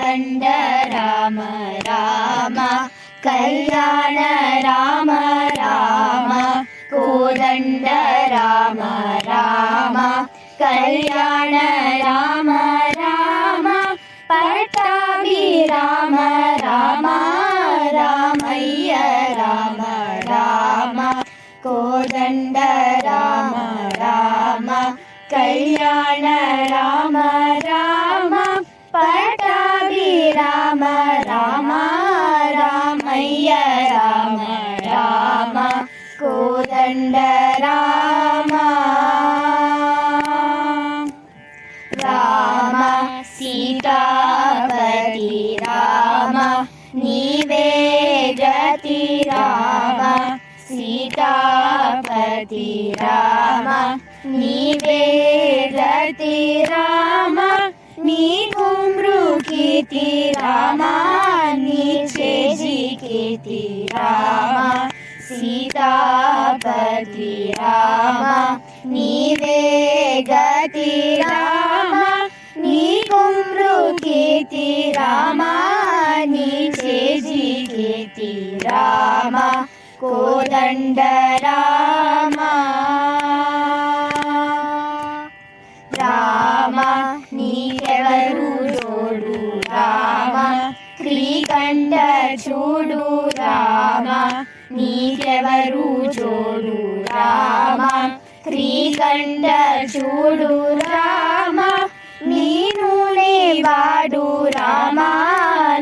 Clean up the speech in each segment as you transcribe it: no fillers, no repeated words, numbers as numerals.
కోదండ రామ రామ కళ్యాణ రామ రామ కోదండ రామ రామ కళ్యాణ రామ రామ పట్టాభి రామ రామ రామయ్య రామ రామ కోదండ రామ రామ కళ్యాణ రామ రామ పట్టాభి రామ రామ రామయ్య రామ రామ కోదండ రామ రామ సీతాపతి రామ నీవే గతి రామ సీతాపతి రామ నీవే గతి రామ నీకు మృకీర్తి రామ నీచే కీర్తి రామ సీతాపతి రామ నీవే గతి రామ నీకు మృకీర్తి రామ నీచే కీర్తి రామ కోదండ రామ రామ నీకెవరు జోడు రామ శ్రీకంఠ చూడు రామ నీకెవరు జోడు రామ శ్రీకంఠ చూడు రామ నీనునే వాడు రామ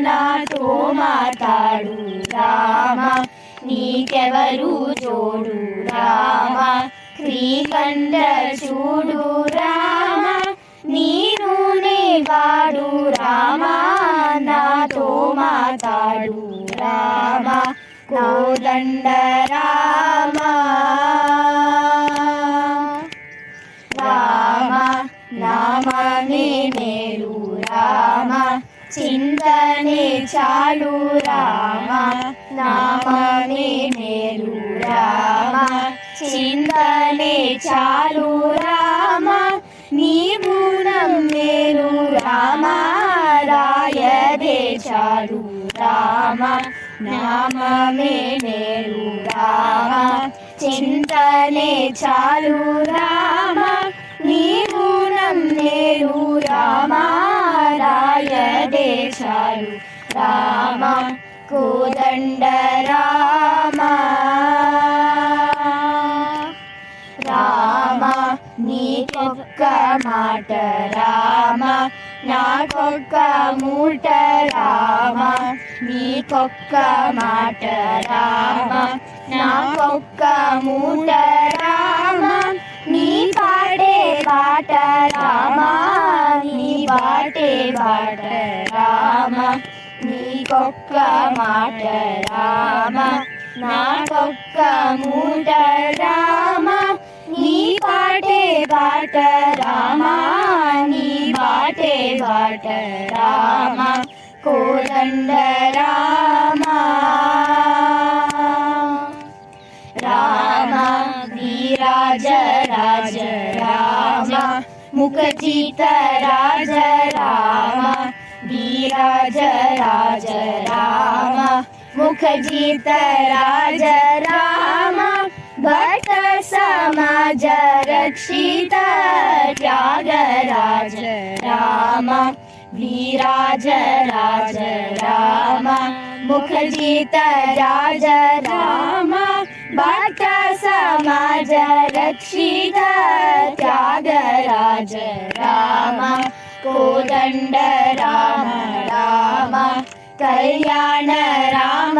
నాతో మాతాడు రామ నీకెవరు జోడు రామ శ్రీకంఠ చూడు రామ నీనునే వాడు రామ నాతో మాతాడు రామ కోదండ రామ రామ నామమే మేలు రామ చింతనే చాలు రామ నామమే మేలు రామ చింతనే చాలు రామ నీవు నమ్మేలు రామ రాయదే చాలు రామ నామమే మేలు రామ చింతనే చాలు రామ నీవు నమ్మేలు రామ రాయదే చాలు రామ కోదండ రామ రామ నీకొక్క మాట రామ నాకొక్క మూట రామ నీకొక్క మాట రామ నాకొక్క మూట రామ నీ పాడే బాట రామ నీ బాటే బాట రామ నీకొక్క మాట రామ నాకొక్క మూట రామ నీ పాటే బాట రామ నీ బాటే బాట రామ కోదండ రామ రామ వీరాజ రాజ రామ ముఖజిత రాజ రామ వీరాజ రాజ రామ ముఖజిత రాజ రామ భక్త సమాజ రక్షిత త్యాగరాజ రామ వీరాజ రాజ రామ ముఖజిత రాజ రామ భక్త సమాజ రక్షిత త్యాగరాజ రామ కోదండ రామ రామ కళ్యాణ రామ